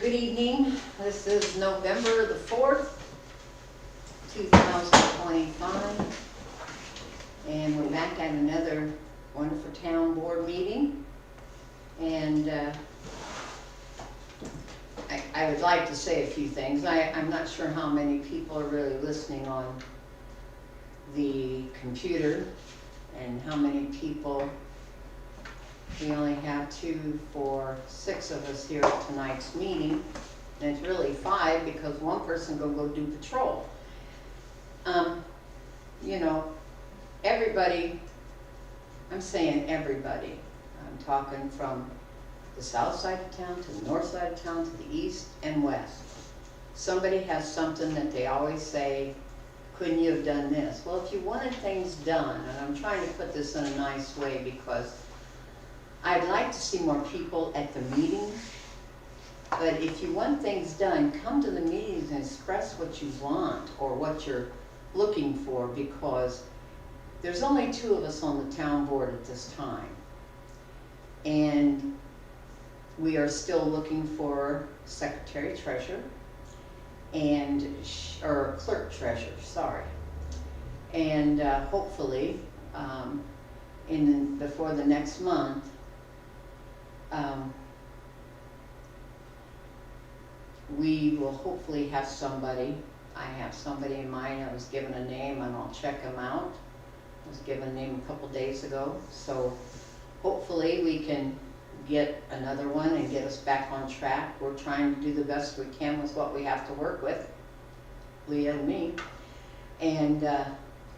Good evening. This is November the 4th, 2025. And we're back at another wonderful town board meeting. And I would like to say a few things. I'm not sure how many people are really listening on the computer and how many people. We only have 2, 4, 6 of us here at tonight's meeting, and it's really 5 because one person gonna go do patrol. You know, everybody, I'm saying everybody, I'm talking from the south side of town to the north side of town to the east and west. Somebody has something that they always say, couldn't you have done this? Well, if you wanted things done, and I'm trying to put this in a nice way because I'd like to see more people at the meetings, but if you want things done, come to the meetings and express what you want or what you're looking for, because there's only 2 of us on the town board at this time. And we are still looking for secretary treasurer and, or clerk treasurer, sorry. And hopefully, before the next month, we will hopefully have somebody. I have somebody in mind. I was given a name and I'll check them out. I was given a name a couple days ago. So hopefully we can get another one and get us back on track. We're trying to do the best we can with what we have to work with, Leah and me. And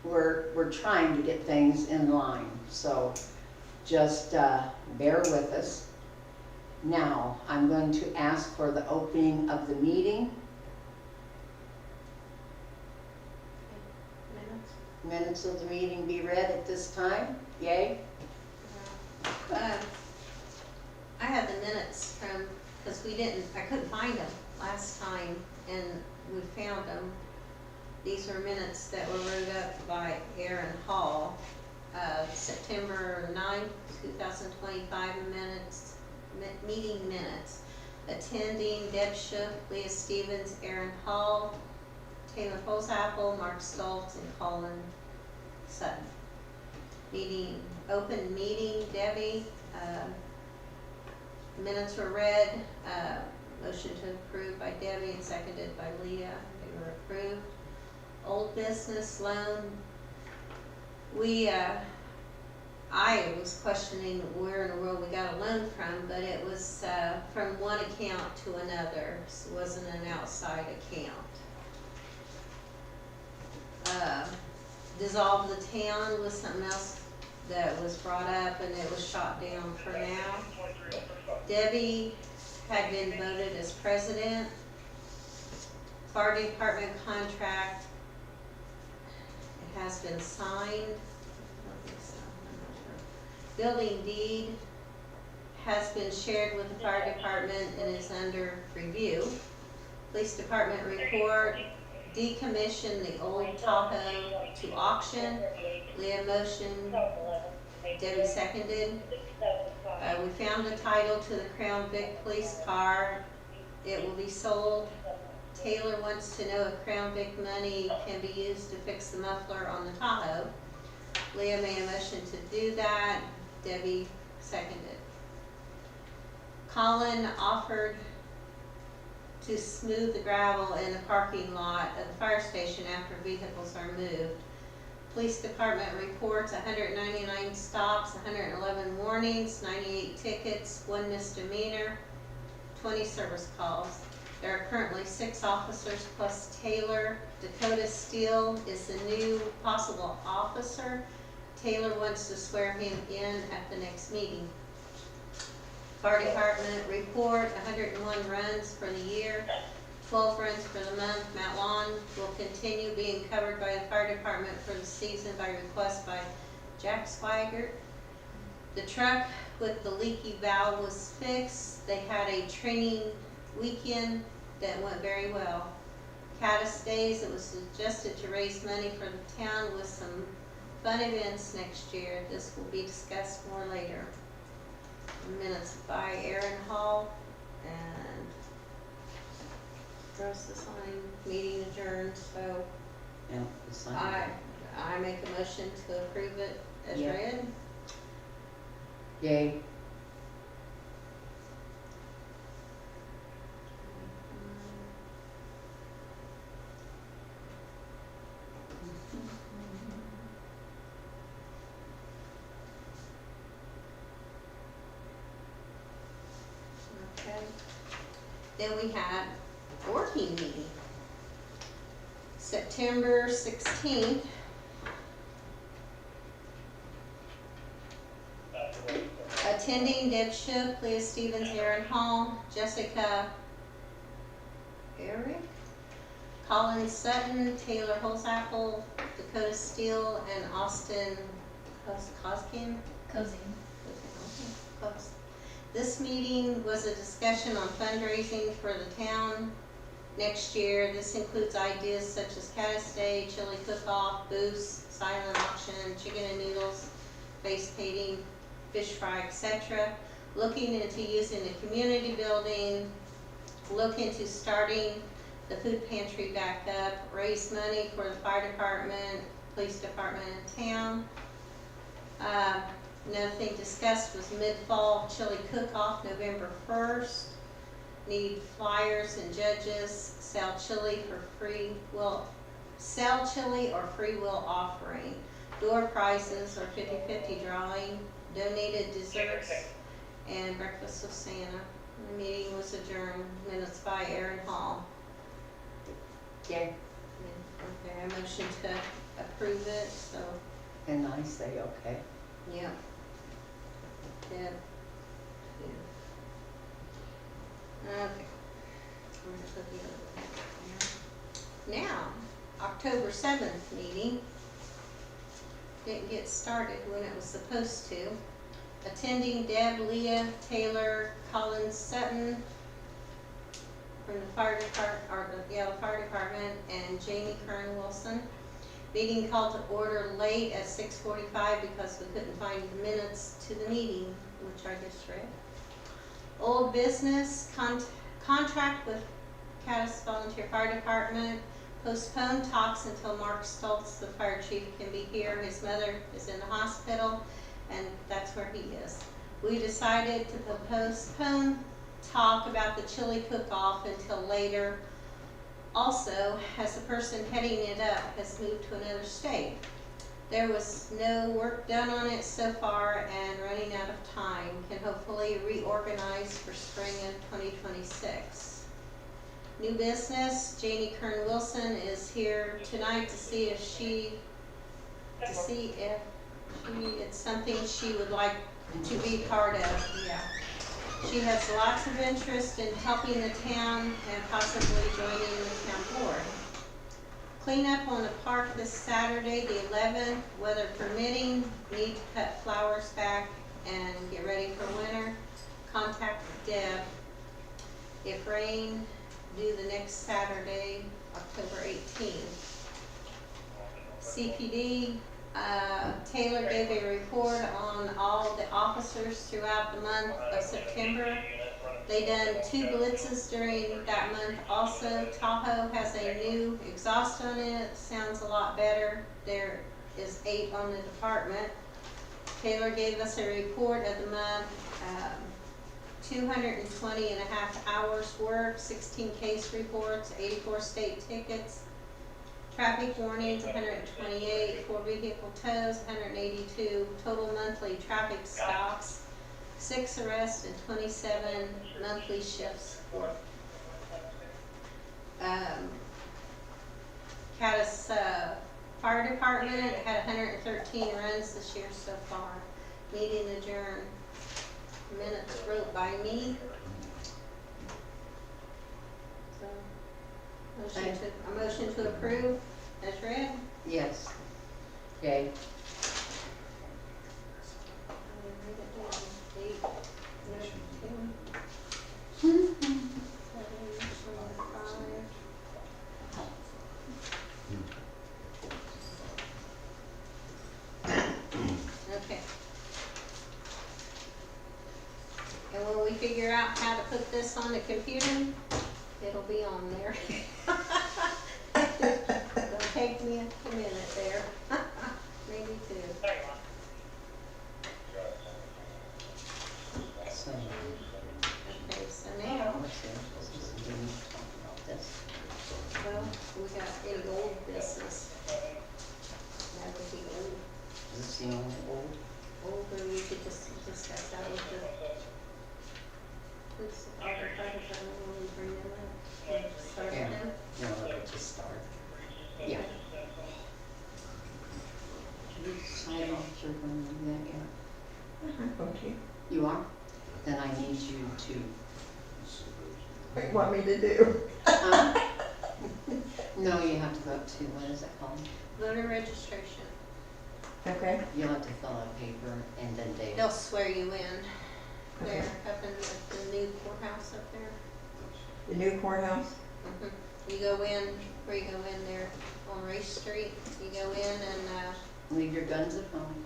we're trying to get things in line. So just bear with us. Now, I'm going to ask for the opening of the meeting. Minutes of the meeting be read at this time. Yay? I had the minutes from, because I couldn't find them last time, and we found them. These are minutes that were wrote up by Aaron Hall, September 9th, 2025 meeting minutes. Attending Deb Shook, Leah Stevens, Aaron Hall, Taylor Holzapfel, Mark Stoltz, and Colin Sutton. Open meeting, Debbie. Minutes were read. Motion to approve by Debbie and seconded by Leah. They were approved. Old business loan. I was questioning where in the world we got a loan from, but it was from one account to another. So it wasn't an outside account. Dissolve the town was something else that was brought up, and it was shot down for now. Debbie had been voted as president. Fire department contract, it has been signed. Building deed has been shared with the fire department and is under review. Police department report, decommission the old Tahoe to auction. Leah motion, Debbie seconded. We found the title to the Crown Vic police car. It will be sold. Taylor wants to know if Crown Vic money can be used to fix the muffler on the Tahoe. Leah made a motion to do that. Debbie seconded. Colin offered to smooth the gravel in the parking lot of the fire station after vehicles are moved. Police department reports 199 stops, 111 warnings, 98 tickets, 1 misdemeanor, 20 service calls. There are currently 6 officers plus Taylor. Dakota Steele is the new possible officer. Taylor wants to swear him in at the next meeting. Fire department report, 101 runs for the year, 12 runs for the month. Mount Lawn will continue being covered by the fire department for the season by request by Jack Swigert. The truck with the leaky valve was fixed. They had a training weekend that went very well. Caddis Days, it was suggested to raise money for the town with some fun events next year. This will be discussed more later. Minutes by Aaron Hall and for us to sign, meeting adjourned, so Yeah, the sign. I make a motion to approve it as Yeah. read. Yay. Okay. Then we had a working meeting. September 16th. Attending Deb Shook, Leah Stevens, Aaron Hall, Jessica Eric, Colin Sutton, Taylor Holzapfel, Dakota Steele, and Austin Koskin. Close. This meeting was a discussion on fundraising for the town next year. This includes ideas such as Caddis Day, chili cook-off, booths, silent auction, chicken and noodles, face painting, fish fry, etc. Looking into using the community building, look into starting the food pantry back up, raise money for the fire department, police department in town. Another thing discussed was mid-fall chili cook-off, November 1st. Need flyers and judges, sell chili or free will offering. Door prizes or 50-50 drawing, donated desserts, and breakfast with Santa. The meeting was adjourned, minutes by Aaron Hall. Yay. Okay, I motion to approve it, so, And I say, okay. yeah. Deb. Okay. I'm gonna put the other one there. Now, October 7th meeting. Didn't get started when it was supposed to. Attending Deb, Leah, Taylor, Colin Sutton from the fire department, and Jamie Kern Wilson. Meeting called to order late at 6:45 because we couldn't find the minutes to the meeting, which I just read. Old business, contract with Caddis Volunteer Fire Department. Postpone talks until Mark Stoltz, the fire chief, can be here. His mother is in the hospital, and that's where he is. We decided to postpone talk about the chili cook-off until later. Also, as the person heading it up has moved to another state. There was no work done on it so far, and running out of time, can hopefully reorganize for spring of 2026. New business, Janie Kern Wilson is here tonight to see if it's something she would like to be part of. Yeah. She has lots of interest in helping the town and possibly joining the town board. Cleanup on the park this Saturday, the 11th, weather permitting. Need to cut flowers back and get ready for winter. Contact Deb. If rain, do the next Saturday, October 18th. CPD, Taylor gave a report on all the officers throughout the month of September. They done 2 blitzes during that month also. Tahoe has a new exhaust on it, sounds a lot better. There is 8 on the department. Taylor gave us a report of the month, 220 and a half hours work, 16 case reports, 84 state tickets. Traffic warnings, 128, 4 vehicle tows, 182, total monthly traffic stops, 6 arrests and 27 monthly shifts. Caddis Fire Department had 113 runs this year so far. Meeting adjourned. Minutes wrote by me. So, a motion to approve as read. Yes. Yay. Okay. And when we figure out how to put this on the computer, It'll be on there. It'll take me a minute there. Maybe two. So, Okay, so now, what's the, we need to talk about this. well, we got any old business. That would be old. Is this the only old? Older, we could just discuss that with the police department, fire department, when we bring them up. Start with Yeah. them. No, let it just start. Yeah. Have you decided if you're going to do that yet? Okay. You are? Then I need you to, What do you want me to do? no, you have to go up to, what is it called? Voter registration. Okay. You'll have to fill out a paper and then they, They'll swear you in. Okay. There, up in the new courthouse up there. The new courthouse? Mhm. You go in, where you go in there on Race Street, you go in and leave your guns at home.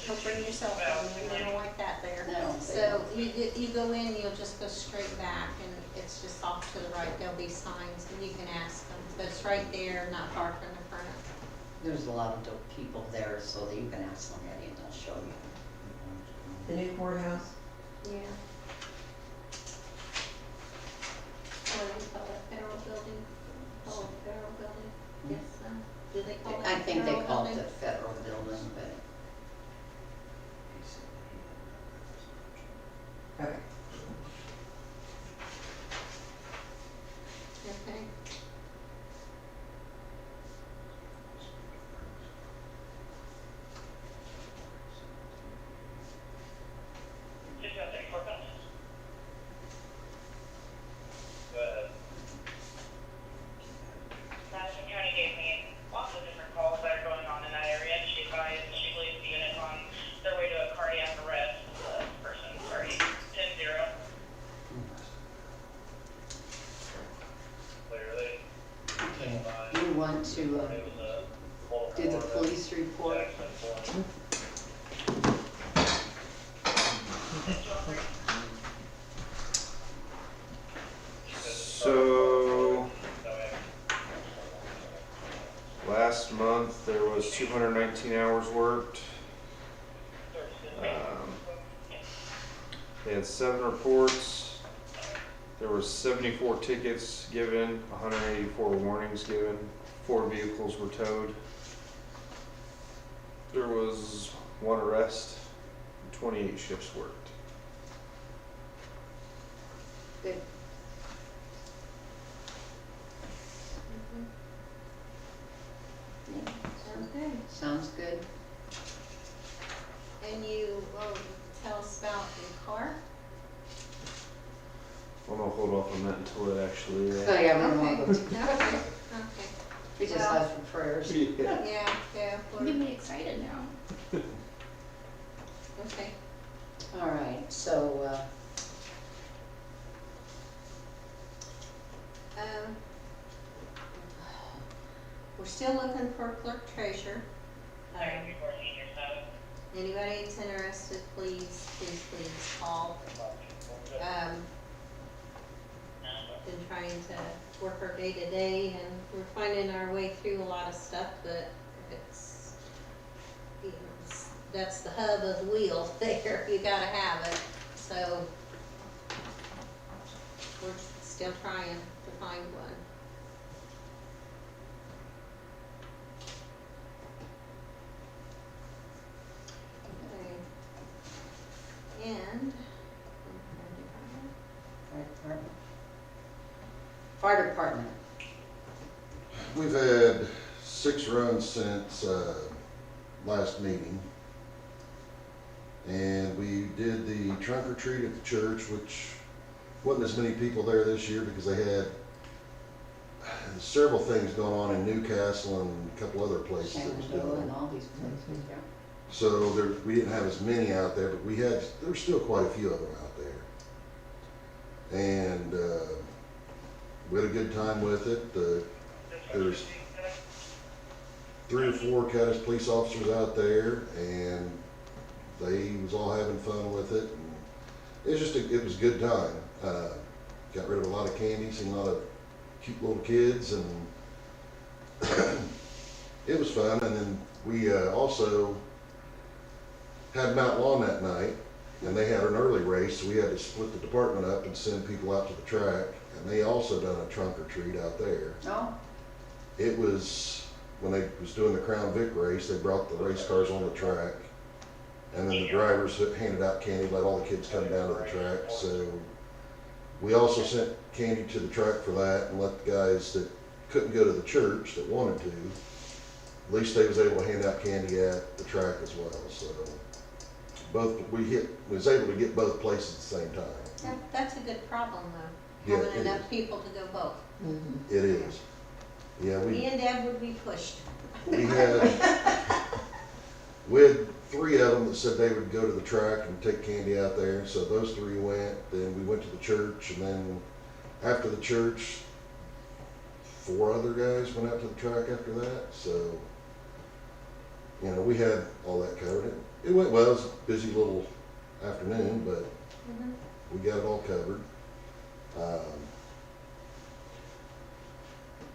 don't bring your cell phone in, they don't like that there. No, they So you go in, you'll just go straight back and it's just off to the right, there'll be signs and you can ask them. But it's right there, not far from the front. There's a lot of dope people there so that you can ask somebody and they'll show you. The new courthouse? Yeah. What do you call it, federal building? Oh, federal building, yes, do they call it I think they federal call it building? the federal building, but Okay. Okay. Go ahead. Madison County gave me lots of different calls that are going on in that area, and she advised she believes the unit's on their way to a cardiac arrest. The person, sorry, 10-0. Clearly. okay. You want to do the police report? So, last month there was 219 hours worked. They had 7 reports. There was 74 tickets given, 184 warnings given, 4 vehicles were towed. There was 1 arrest, and 28 shifts worked. Good. Yeah, Okay, sounds good. and you will tell us about your car? I'm gonna hold off on that until it actually. Oh, yeah, we don't want Okay, to, okay, we just Well- ask for prayers. Yeah. yeah, Get me excited now. okay. All right, so, We're still looking for a clerk treasurer. Sorry, before senior stuff. Anybody that's interested, please call. Been trying to work our day to day and we're finding our way through a lot of stuff, but it's, you know, that's the hub of the wheel there, you gotta have it, so we're still trying to find one. Okay. And fire department. Fire department, We've had 6 runs since last meeting. And we did the trunk or treat at the church, which wasn't as many people there this year because they had several things going on in Newcastle and a couple other places that was Shenandoah going and on. all these places, yeah. So we didn't have as many out there, but there were still quite a few of them out there. And we had a good time with it. There's 3 or 4 Caddis police officers out there, and they was all having fun with it. And it was just it was a good time. got rid of a lot of candy, seen a lot of cute little kids, and it was fun. And then we also had Mount Lawn that night, and they had an early race, so we had to split the department up and send people out to the track. And they also done a trunk or treat out there. Oh, It was, when they was doing the Crown Vic race, they brought the race cars on the track. And then the drivers handed out candy, let all the kids come down to the track. So we also sent candy to the track for that, and let the guys that couldn't go to the church that wanted to, at least they was able to hand out candy at the track as well. So was able to get both places at the same time. That's a good problem though, Yeah, having it enough is. people to go both. Mhm. It is. Yeah, Me and Deb would be pushed. we had 3 of them that said they would go to the track and take candy out there. So those 3 went. Then we went to the church, and then after the church, 4 other guys went out to the track after that. So, you know, we had all that covered. It went well. It was a busy little afternoon, but Mhm. we got it all covered.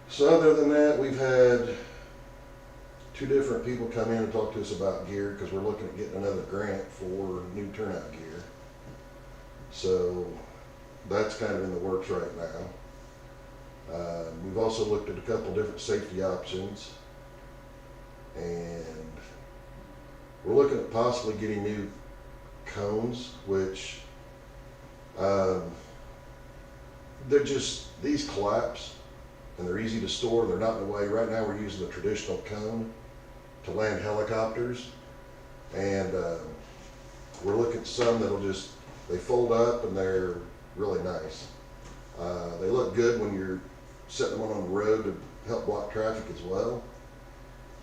So other than that, we've had 2 different people come in and talk to us about gear, because we're looking at getting another grant for new turnout gear. So that's kind of in the works right now. We've also looked at a couple different safety options, and we're looking at possibly getting new cones, which they're just, these collapse and they're easy to store. They're not in the way. Right now we're using the traditional cone to land helicopters, and we're looking at some that'll just, they fold up and they're really nice. They look good when you're setting one on the road to help block traffic as well.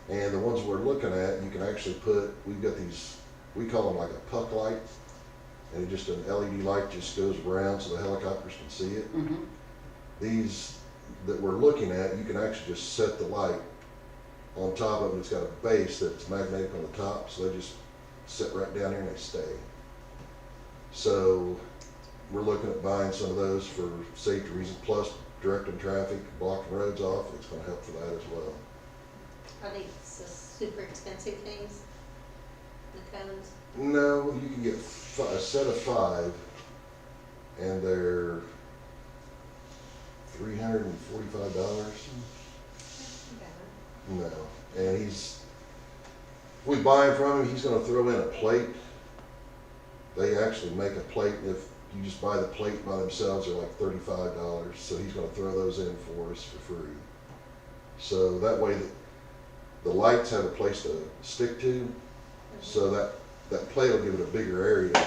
And the ones we're looking at, you can actually put, we've got these, we call them like a puck light, and it just, an LED light just goes around so the helicopters can see it. mm-hmm. These that we're looking at, you can actually just set the light on top of it. It's got a base that's magnetic on the top, so they just sit right down here and they stay. So we're looking at buying some of those for safety reasons, plus directing traffic, blocking roads off. It's going to help for that as well. Are they super expensive things? The cones? No, you can get a set of 5, and they're $345. No, and we buy them from him, he's gonna throw in a plate. They actually make a plate, and if you just buy the plate by themselves, they're like $35, so he's gonna throw those in for us for free. So that way, the lights have a place to stick to, so that plate will give it a bigger area to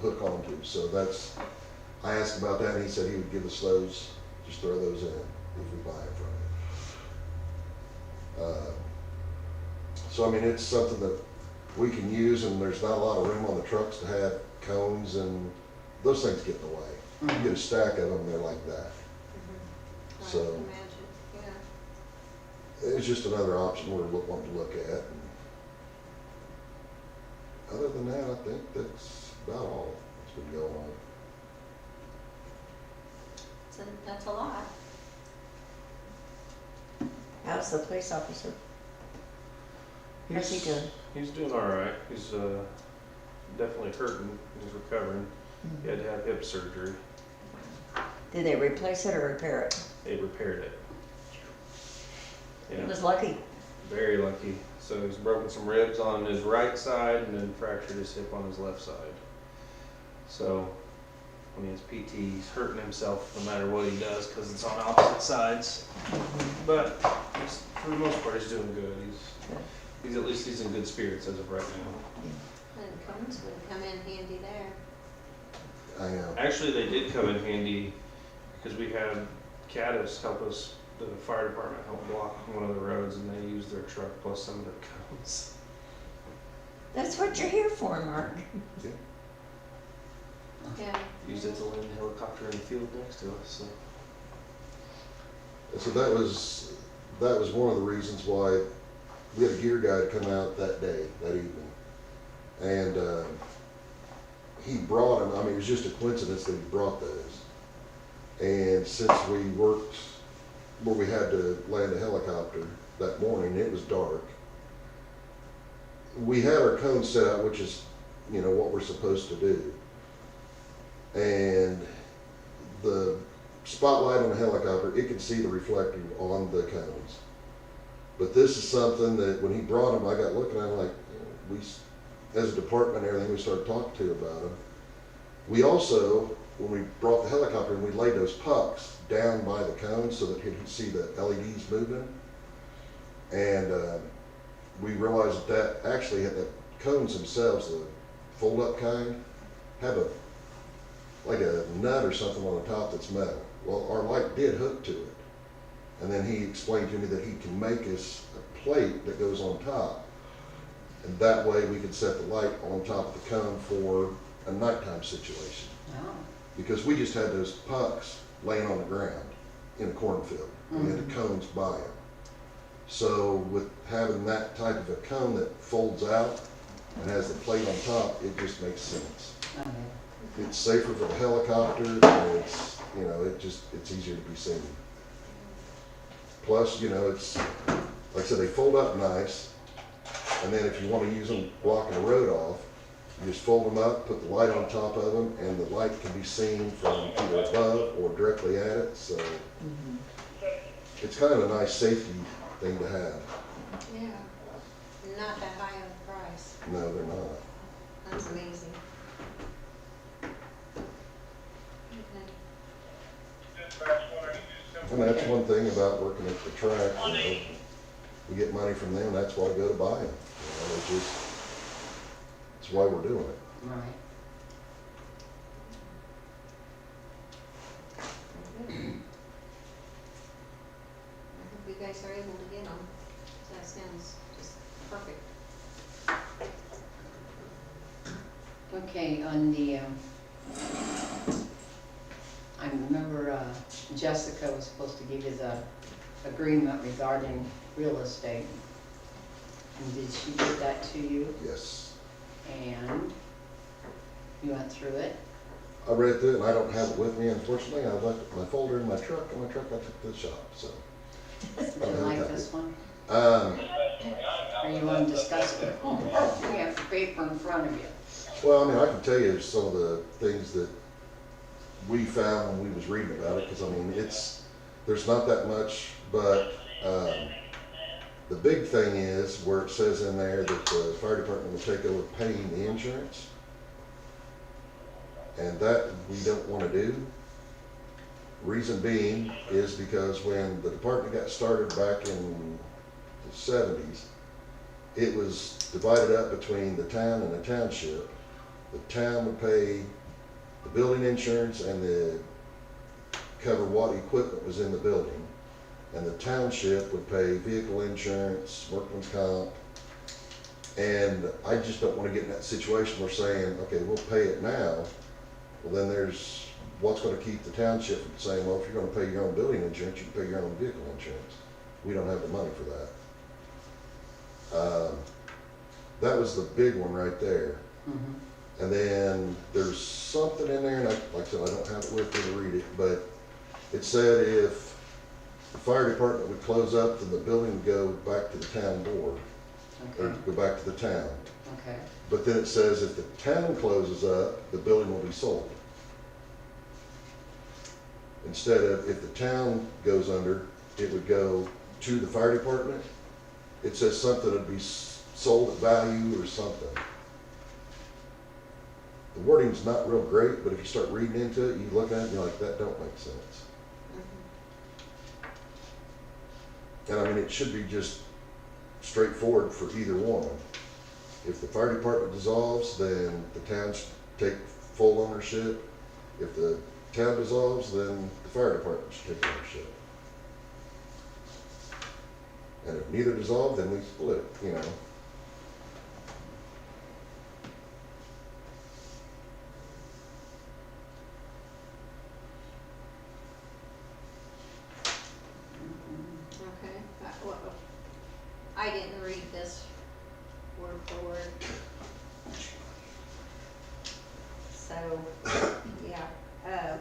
hook onto. So that's, I asked about that, and he said he would give us those, just throw those in if we buy it from him. So I mean, it's something that we can use, and there's not a lot of room on the trucks to have cones, and those things get in the way. You get a stack of them, they're like that. I So- can imagine, yeah. It's just another option we're wanting to look at. And other than that, I think that's about all that's been going on. That's a lot. How's the police officer? How's he doing? He's doing all right. He's definitely hurting. He's recovering. He had to have hip surgery. Did they replace it or repair it? They repaired it. He Yeah, was lucky. very lucky. So he's broken some ribs on his right side and then fractured his hip on his left side. So, I mean, his PT, he's hurting himself no matter what he does because it's on opposite sides. But for the most part, he's doing good. He's at least he's in good spirits as of right now. And cones would come in handy there. I know. Actually, they did come in handy because we had Caddis help us, the fire department helped block one of the roads, and they used their truck plus some of their cones. That's what you're here for, Mark. Yeah. Used it to land the helicopter in the field next to us, so. So that was one of the reasons why we had a gear guy to come out that day, that evening. And he brought them, I mean, it was just a coincidence that he brought those. And since we worked where we had to land a helicopter that morning, it was dark. We had our cone set out, which is, you know, what we're supposed to do. And the spotlight on the helicopter, it can see the reflector on the cones. But this is something that when he brought them, I got looking at him like, as a department and everything, we started talking to about them. We also, when we brought the helicopter and we laid those pucks down by the cones so that he could see the LEDs moving. And we realized that actually the cones themselves, the fold-up kind, have like a nut or something on the top that's metal. Well, our light did hook to it. And then he explained to me that he can make us a plate that goes on top. And that way we could set the light on top of the cone for a nighttime situation. Oh, Because we just had those pucks laying on the ground in a cornfield, and we had the cones by them. So with having that type of a cone that folds out and has the plate on top, it just makes sense. okay. It's safer for the helicopter, and it's, you know, it's easier to be seen. Plus, you know, it's, like I said, they fold up nice, and then if you want to use them blocking the road off, you just fold them up, put the light on top of them, and the light can be seen from either above or directly at it, so it's kind of a nice safety thing to have. Yeah. Not that high of a price. No, they're not. That's amazing. Okay. And that's one thing about working at the track, you know, we get money from them, that's why I go to buy them. You know, it's why we're doing it. Right. I hope you guys are able to get them. That sounds just perfect. Okay, on the, I remember Jessica was supposed to give you the agreement regarding real estate. And did she give that to you? Yes. And you went through it? I read through it, and I don't have it with me, unfortunately. I left my folder in my truck, and my truck I took to the shop, so. Do you like this one? Um, Or you want to discuss it? Oh, you have the paper in front of you. well, I mean, I can tell you some of the things that we found when we was reading about it, because I mean, there's not that much, but, the big thing is where it says in there that the fire department will take over paying the insurance. And that we don't want to do. Reason being is because when the department got started back in the 70s, it was divided up between the town and the township. The town would pay the building insurance and cover what equipment was in the building. And the township would pay vehicle insurance, workman's comp. And I just don't want to get in that situation where saying, okay, we'll pay it now. Well, then there's what's going to keep the township from saying, well, if you're going to pay your own building insurance, you can pay your own vehicle insurance. We don't have the money for that. That was the big one right there. Mm-hmm. And then there's something in there, and like I said, I don't have it with me to read it, but it said if the fire department would close up, then the building would go back to the town board, or Okay, go back to the town. okay, But then it says if the town closes up, the building will be sold. Instead of, if the town goes under, it would go to the fire department. It says something would be sold at value or something. The wording's not real great, but if you start reading into it, you look at it, and you're like, that don't make sense. And I mean, it should be just straightforward for either one. If the fire department dissolves, then the town should take full ownership. If the town dissolves, then the fire department should take ownership. And if neither dissolve, then we split, you know. Okay. I didn't read this word for word. So, yeah.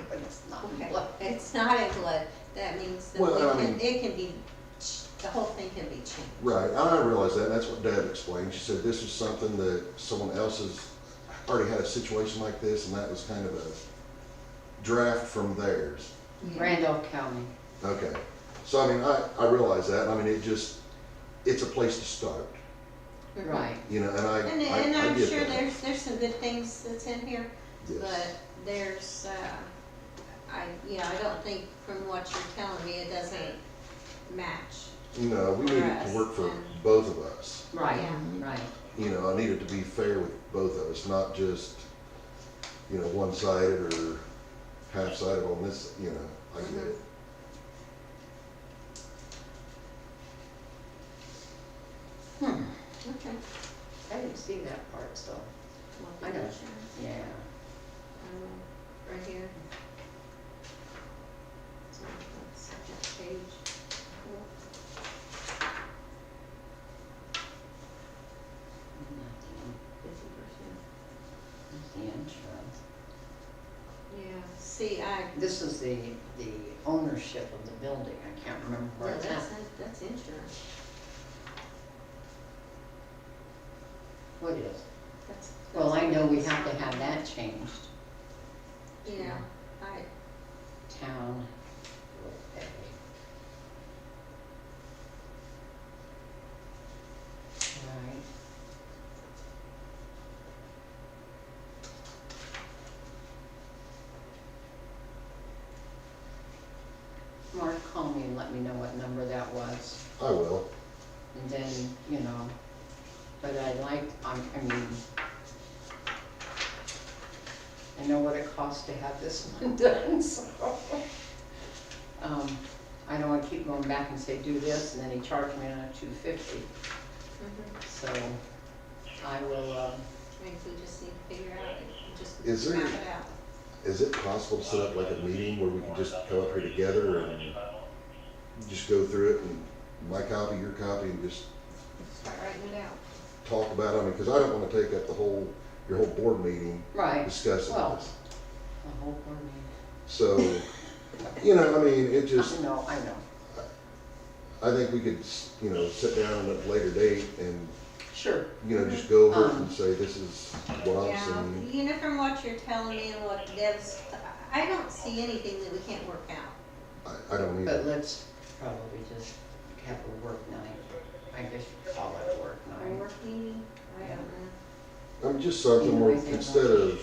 but it's not Okay, blood. it's not in blood, that means that Well, I it can be, the whole thing can be changed. Right, I realize that, and that's what Deb explained. She said this was something that someone else has already had a situation like this, and that was kind of a draft from theirs. Randolph County. Okay, so I mean, I realize that, and I mean, it's a place to start, Mhm. Right. you know, and I And I'm get sure that. there's some good things that's in here, Yes. but there's, I don't think from what you're telling me, it doesn't match. No, we need it to work for both of us. Right, Yeah. right. You know, I need it to be fair with both of us, not just, you know, one-sided or half-sided on this, you know, I get it. Okay. I didn't see that part, so, I know. yeah. Right here. So that's second page. Nothing. 50%. The insurance. Yeah, see, This is the ownership of the building. I can't remember where no, it's at. that's insurance. What is? That's. Well, I that's know we what it have is. to have that changed. Yeah, Town will pay. Right. Mark, call me and let me know what number that was. I will. And then, you know, but I mean, I know what it costs to have this one done, so. I don't wanna keep going back and say, do this, and then he charged me another $250, so I will, Maybe we just need to figure out, just Is there- map it out. Is it possible to set up like a meeting where we can just come up here together and just go through it, and my copy, your copy, and just Start writing it out. talk about it? I mean, because I don't want to take up your whole board meeting right, discussing Well- this. the whole board meeting. So, you know, I mean, it just, I know, I think we could, you know, sit down at a later date and, sure, you know, just go over it and say, this is what I'm Yeah, seeing. you know, from what you're telling me and what Deb's, I don't see anything that we can't work out. I don't but either. let's probably just have a work night. I guess you call it a work A night. work meeting, I don't know. I mean, just something where instead of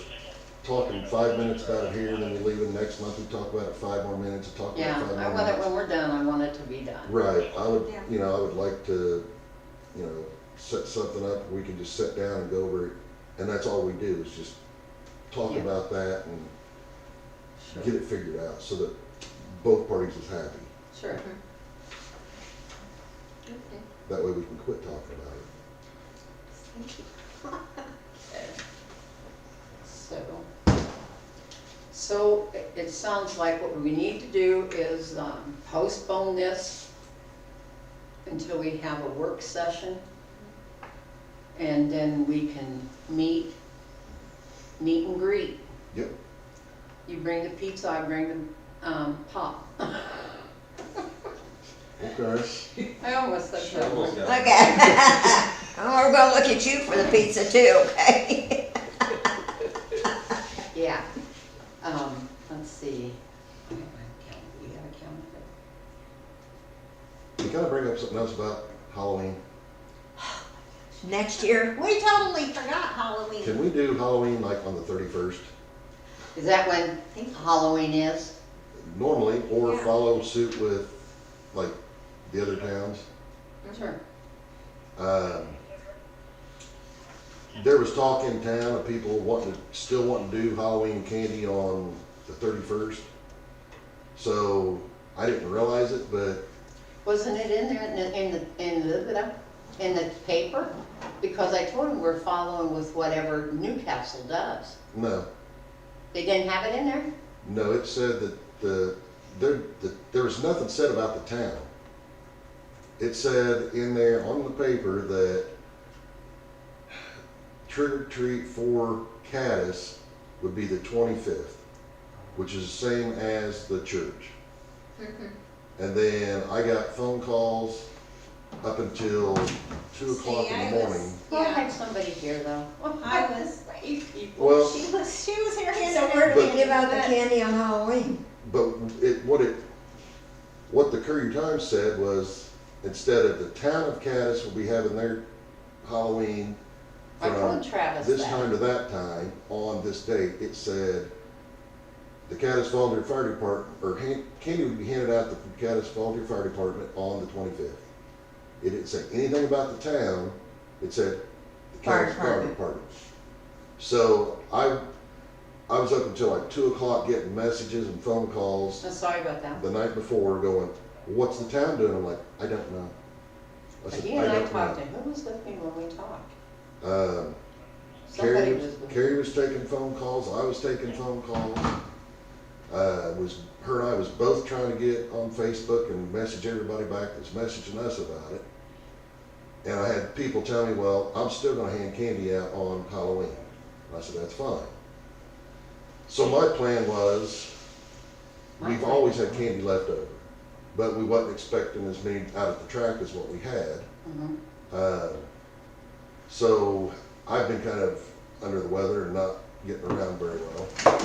talking 5 minutes about it here, and then we leave it next month, we talk about it 5 more minutes, and talk about it Yeah, 5 more I minutes. want it, when we're done, I want it to be done. Right, I would, Yeah. you know, I would like to, you know, set something up, where we can just sit down and go over it, and that's all we do, is just talk Yeah. about that and Sure. get it figured out, so that both parties is happy. Sure. Okay, That way we can quit talking about it. thank you. Okay. So it sounds like what we need to do is postpone this until we have a work session. And then we can meet and greet. Yep. You bring the pizza, I bring the pop. Okay. I almost said that. Look at, we're gonna look at you for the pizza too, okay? Yeah. Let's see. I have my calendar. You have a calendar? You gotta bring up something else about Halloween. Next year, We totally forgot Halloween. Can we do Halloween like on the 31st? Is that when Halloween is? Normally, or Yeah. follow suit with, like, the other towns? Sure. There was talk in town of people still wanting to do Halloween candy on the 31st. So I didn't realize it, but Wasn't it in there in the paper? Because I told him we're following with whatever Newcastle does. no, They didn't have it in there? no, it said that there was nothing said about the town. It said in there on the paper that trick or treat for Caddis would be the 25th. which is the same as the church. Mhm. And then I got phone calls up until 2 o'clock See, in I the was- morning. Well, I Yeah, had somebody here though. I was- Great people. Well, she was here handing So where do we But- give out the candy on Halloween? but what the Courier Times said was, instead of the town of Caddis will be having their Halloween I from told Travis this that. time to that time, on this date, it said the Caddis Volunteer Fire Department, or candy would be handed out to the Caddis Volunteer Fire Department on the 25th. It didn't say anything about the town, it said the Fire Caddis Fire department. Department. So I was up until like 2 o'clock getting messages and phone calls I'm sorry about that. the night before going, what's the town doing? I'm like, I don't know. I But said, he I and I don't talked, know. and who was with me when we talked? Carrie Somebody was, was with me. Carrie was taking phone calls, I was taking phone calls. Her and I was both trying to get on Facebook and message everybody back that's messaging us about it. And I had people tell me, well, I'm still gonna hand candy out on Halloween. And I said, that's fine. So my plan was, we've always had candy left over, but we wasn't expecting as many out at the track as what we had. Mhm. So I've been kind of under the weather and not getting around very well.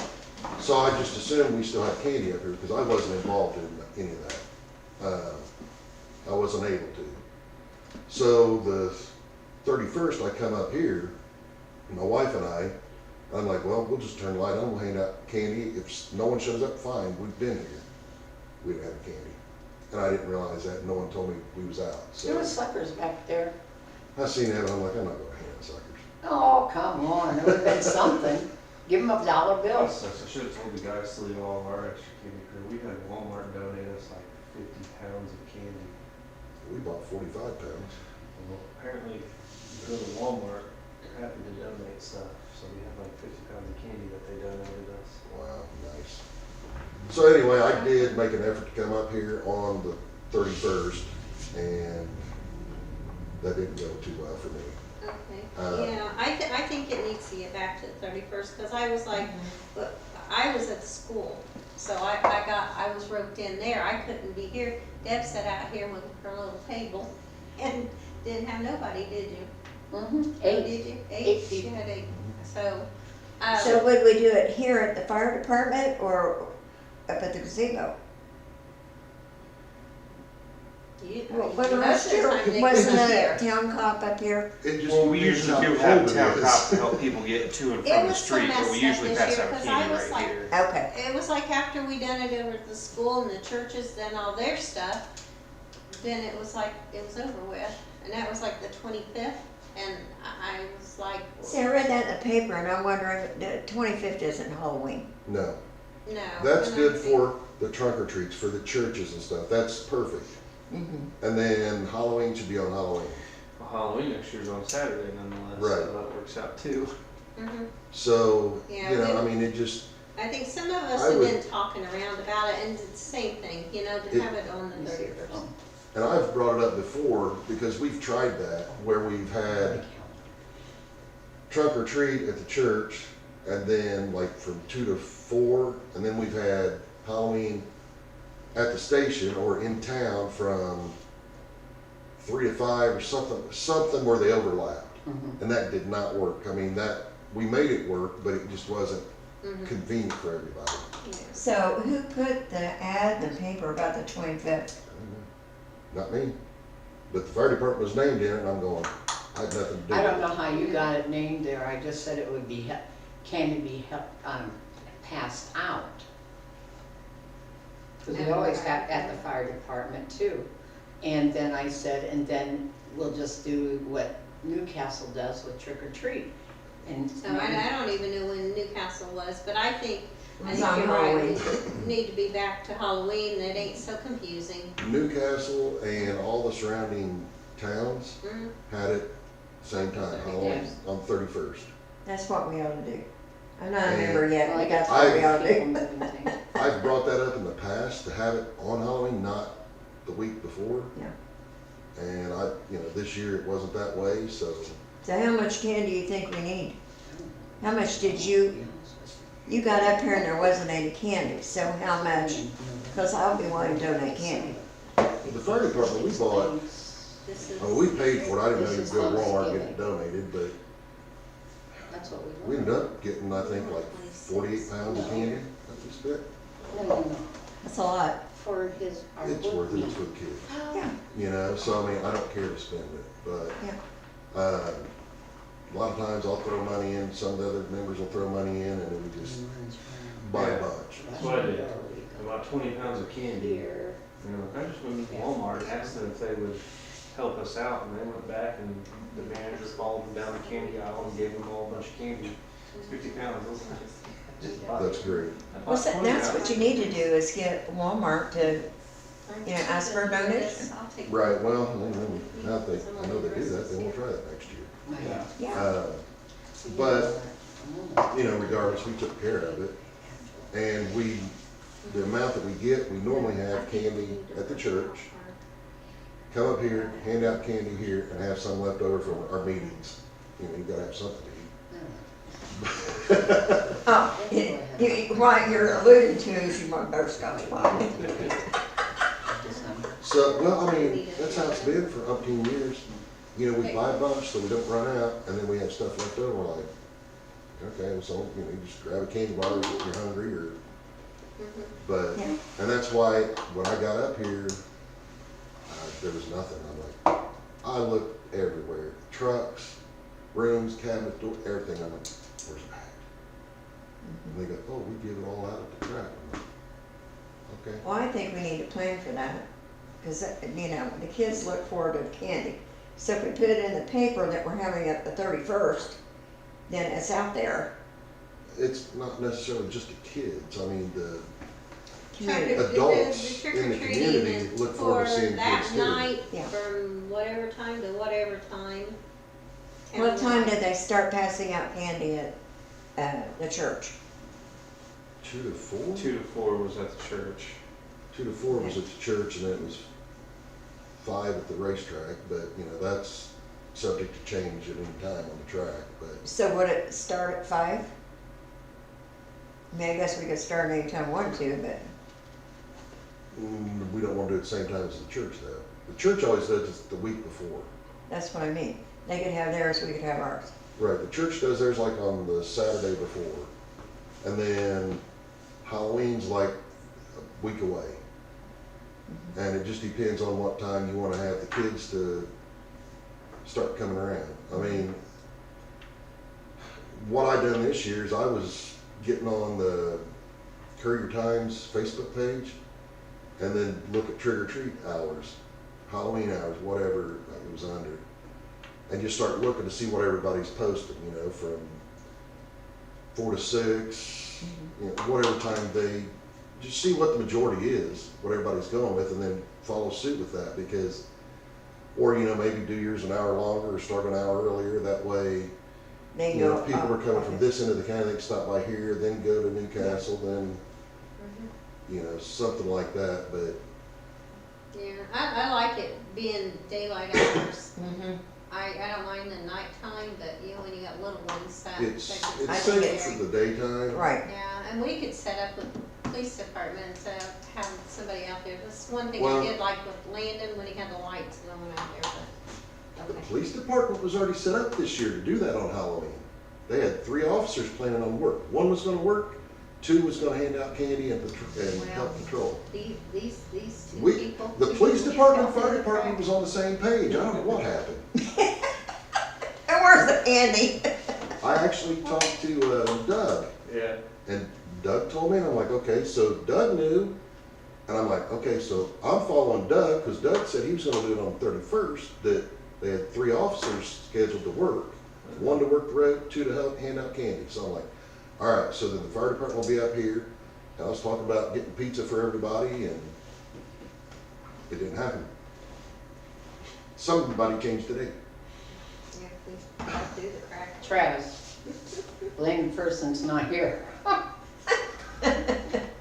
So I just assumed we still had candy up here because I wasn't involved in any of that. I wasn't able to. So the 31st, I come up here, my wife and I'm like, well, we'll just turn the light on, we'll hand out candy. If no one shows up, fine, we've been here. We didn't have candy. And I didn't realize that, no one told me we was out. There So were suckers back there. I seen that, and I'm like, I'm not gonna hand out suckers. Oh, come on, there would've been something. Give them a dollar bill. I should have told the guys to leave all of our extra candy crew. We had Walmart donate us like 50 pounds of candy. We bought 45 pounds. Well, apparently, you go to Walmart, they're happy to donate stuff. So we have like 50 pounds of candy that they donated us. Wow, nice. So anyway, I did make an effort to come up here on the 31st, and that didn't go too well for me. Okay, yeah, I think it needs to get back to the 31st, because I was like, but I was at the school, so I was roped in there, I couldn't be here. Deb sat out here with her little table, and didn't have nobody, did you? Mm-hmm. Oh, 8. did you? 8 She people. had 8, so. So would we do it here at the fire department or up at the gazebo? Well, when last year, wasn't a town cop up here? It just Well, we depends usually how do have cold it town is. cops to help people get to and It from the was so street, but we messed up usually this pass year, out 'cause I candy was right like- here. Okay. It was like after we done it over at the school and the churches, then all their stuff, then it was like, it was over with. And that was like the 25th, and I was like, See, I read that in the paper and I'm wondering, the 25th isn't Halloween. No, no. that's and good I think- for the trunk or treats, for the churches and stuff, that's perfect. Mm-hmm. And then Halloween should be on Halloween. Well, Halloween next year's on Saturday nonetheless, Right. so that works out too. Mhm. So, Yeah, you know, we- I mean, it just, I think some of us I have would- been talking around about it, and it's the same thing, you know, to It- have it on the 31st. and I've brought it up before, because we've tried that, where we've had trunk or treat at the church, and then like from 2 to 4, and then we've had Halloween at the station or in town from 3 to 5 or something where they overlapped. Mhm. And that did not work. I mean, we made it work, but it just wasn't Mhm. convenient for everybody. Yeah. So who put the ad in the paper about the 25th? Not me. But the fire department was named in it, and I'm going, I had nothing to do with it. I don't know how you got it named there, I just said it would be, candy be passed out. Because we always have at the fire department too. And then I said, and then we'll just do what Newcastle does with trick or treat. And So I don't even know when Newcastle was, but I think It's on you're right, Halloween. we need to be back to Halloween, that ain't so confusing. Newcastle and all the surrounding towns Mhm. had it same time, Halloween, Yes. on 31st. That's what we ought to do. I'm not a And member yet, Well, I but got that's what we ought to people do. moving things. I've brought that up in the past, to have it on Halloween, not the week before. Yeah. And this year it wasn't that way, so So how much candy do you think we need? How much did you you got up here and there wasn't any candy, so how much? Because I'll be wanting to donate candy. The fire department, we bought, This is. we paid for it, I didn't know you'd go to Walmart and get it donated, but That's what we we ended want. up getting, I think, like 48 pounds of candy. That was it. No. That's a lot. For his, our It's work worth it, it's meeting. for the kids. Yeah. You know, so I mean, I don't care to spend it, but, Yeah. a lot of times I'll throw money in, some of the other members will throw money in, and then we just buy a Yeah. bunch. That's what I did. About 20 pounds of candy. Here. You know, I just went to Walmart, asked them if they would help us out, and they went back and the manager followed them down the candy aisle and gave them all a bunch of candy. 50 pounds, I was like, just bought That's great. I bought Well, so 20 that's pounds. what you need to do is get Walmart to, you know, ask for a donation. I'll take- Right, well, now that I know they do that, they won't try that next year. Yeah. Yeah. But, you know, regardless, we took care of it. And the amount that we get, we normally have candy at the church, come up here, hand out candy here, and have some left over from our meetings. You know, you gotta have something to Oh, what you're alluding to is you want butterscotch pie. eat. So, well, I mean, that's how it's been for umpteen years. You know, we buy a bunch so we don't run out, and then we have stuff left over, like, okay, well, so, you know, you just grab a candy bar if you're hungry, or, but, Yeah. and that's why, when I got up here, there was nothing. I'm like, I looked everywhere, trucks, rooms, cabinets, door, everything. I'm like, where's the bag? And they go, oh, we give it all out at the track. I'm like, okay. Well, I think we need to plan for that, because, you know, the kids look forward to candy. So if we put it in the paper that we're having it the 31st, then it's out there. It's not necessarily just the kids. I mean, the Community. adults The in the trick-or-treating community is look forward to for seeing that kids too. night, Yeah. from whatever time to whatever time. What time did they start passing out candy at the church? 2 to 4? 2 to 4 was at the church. 2 to 4 was at the church, and then it was 5 at the racetrack. But you know, that's subject to change at any time on the track. But So would it start at 5? I mean, I guess we could start anytime we want to, but, we don't want to do it at the same time as the church, though. The church always does it the week before. that's what I mean. They could have theirs, we could have ours. Right, the church does theirs like on the Saturday before, and then Halloween's like a week away. And it just depends on what time you want to have the kids to start coming around. I mean, what I done this year is I was getting on the Courier Times Facebook page, and then look at trick or treat hours, Halloween hours, whatever it was under, and just start looking to see what everybody's posting, you know, from 4 to 6, you know, whatever time they, just see what the majority is, what everybody's going with, and then follow suit with that, because, or, you know, maybe do yours an hour longer or start an hour earlier, that way, They you know, know. if people are coming from this end of the county, they can stop by here, then go to Newcastle, then, you know, something like that, but Yeah, I like it being daylight hours. Mm-hmm. I don't mind the nighttime, but you know, when you got little ones, that. it's, that I it's think safe for the daytime. Right. Yeah, and we could set up with police department to have somebody out there. That's one thing Well- I did like with Landon when he had the lights going out there, but, The okay. police department was already set up this year to do that on Halloween. They had 3 officers planning on work. 1 was gonna work, 2 was gonna hand out candy and help patrol. These two We, people. the police department, fire department was on the same page. I don't know what happened. And where's the candy? I actually talked to Doug, Yeah. and Doug told me, and I'm like, okay, so Doug knew, and I'm like, okay, so I'm following Doug, because Doug said he was gonna do it on the 31st, that they had 3 officers scheduled to work. 1 to work the road, 2 to help hand out candy. So I'm like, all right, so then the fire department will be up here, and I was talking about getting pizza for everybody, and it didn't happen. Somebody changed today. Yeah, we got through the crack. Travis, blamed person's not here.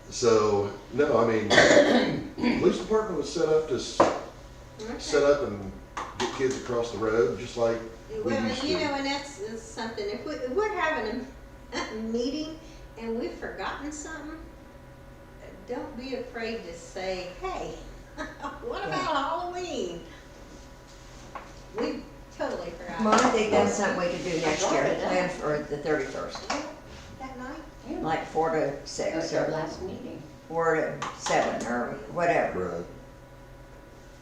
So, no, I mean, the police department was set up to set up and get kids across the road, just like we Well, used you to. know, and that's something, if we're having a meeting and we've forgotten something, don't be afraid to say, hey, what about Halloween? We totally forgot. Well, I think that's something we could do next year, plan for the 31st, Yeah, that night? Yeah. like 4 to That 6 was our or last meeting. 4 to 7 or whatever. Right.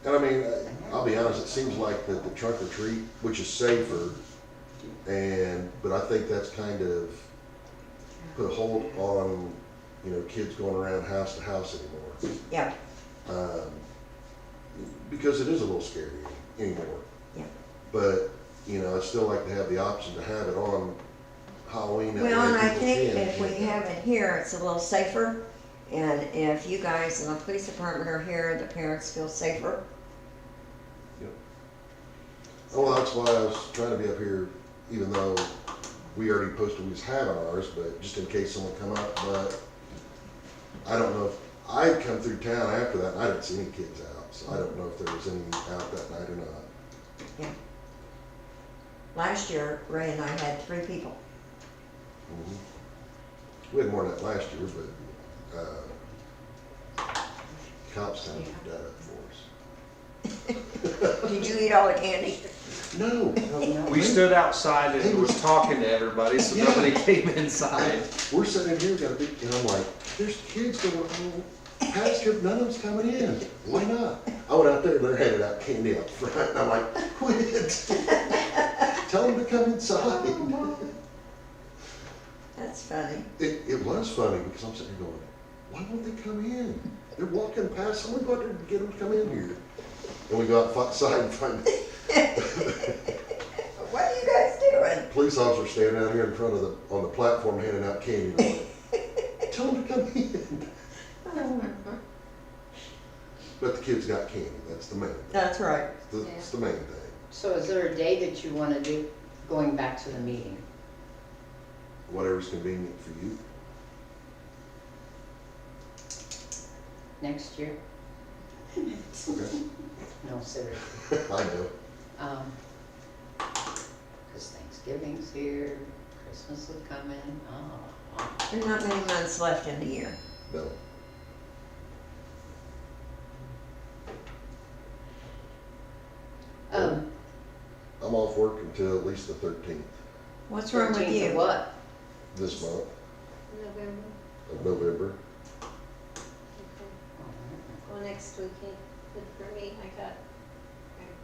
And I mean, I'll be honest, it seems like the trunk or treat, which is safer, but I think that's kind of put a hold on, you know, kids going around house to house anymore. Yeah, Because it is a little scary anymore. yeah. But, you know, I'd still like to have the option to have it on Halloween. That Well, and way I people think can. if we have it here, it's a little safer. And if you guys in the police department are here, the parents feel safer. Well, that's why I was trying to be up here, even though we already posted we was having ours, but just in case someone come up, but I don't know if, I'd come through town after that and I didn't see any kids out, so I don't know if there was any out that night or not. Yeah. Last year, Ray and I had 3 people. Mhm. We had more than that last year, but, cops kind of did that up for us. Did you eat all the candy? No. We stood outside and was talking to everybody, so nobody came inside. We're sitting here, got a big, and I'm like, there's kids going on past, none of them's coming in. Why not? I went out there and they're handing out candy up front, and I'm like, quit. Tell them to come inside. That's funny. It was funny because I'm sitting here going, why won't they come in? They're walking past, someone go out there and get them to come in here. And we go outside and find What are you guys doing? police officer standing out here in front of on the platform handing out candy. And I'm like, tell them to come in. But the kids got candy, that's the main thing. That's right. That's the main thing. So is there a day that you want to do, going back to the meeting? Whatever's convenient for you. Next year? Okay. No, seriously. I know. Because Thanksgiving's here, Christmas is coming, There's not many months left in the year. No. I'm off work until at least the 13th What's wrong with 13th of you? what? this month November. of November. Okay. Well, next weekend, good for me. I got a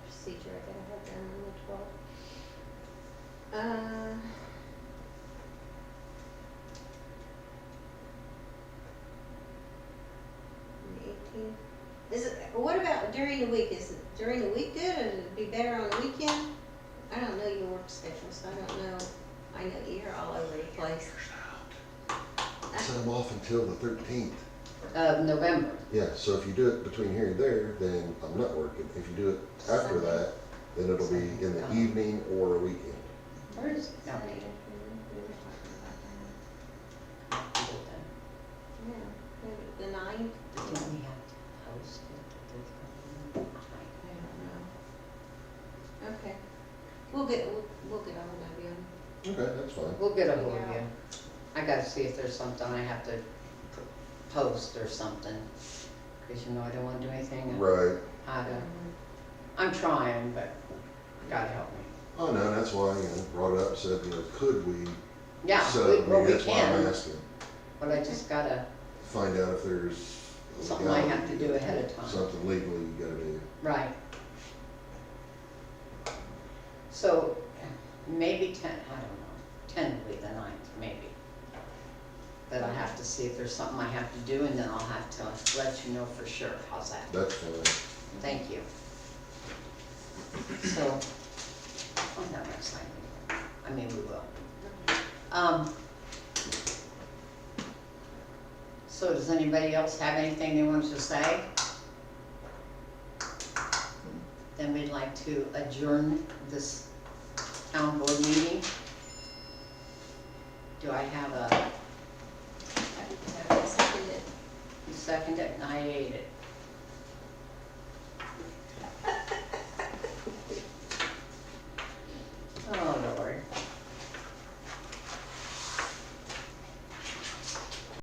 procedure I gotta have done on the 12th. The 18th. Is it, what about during the week? Is it during the week good, or would it be better on the weekend? I don't know your work schedule, so I don't know. I know you're all over the place. I said I'm off until the 13th. Of November. Yeah, so if you do it between here and there, then I'm not working. If you do it after that, then it'll be in the evening or a weekend. Where is it? Yeah, Okay. maybe the 9th. Didn't we have to post it? I don't know. Okay. We'll get all of you. Okay, that's fine. We'll get a hold of you. I gotta see if there's something I have to post or something, because you know I don't wanna do anything. Right. I'm trying, but gotta help me. Oh, no, that's why, you know, brought it up, said, you know, could we Yeah, set we, up a well, meeting? we That's why I'm can, asking. but I just gotta, Find out if there's a Something I have to legality, do ahead of time. Something legally you gotta do. right. So, maybe 10, I don't know, tentatively the 9th, maybe. But I have to see if there's something I have to do, and then I'll have to let you know for sure. How's that? That's fine. Thank you. So, I'm not gonna sign it. I mean, we will. So does anybody else have anything they want to say? Then we'd like to adjourn this town board meeting. Do I have a, Second it. you second it, and I ate it.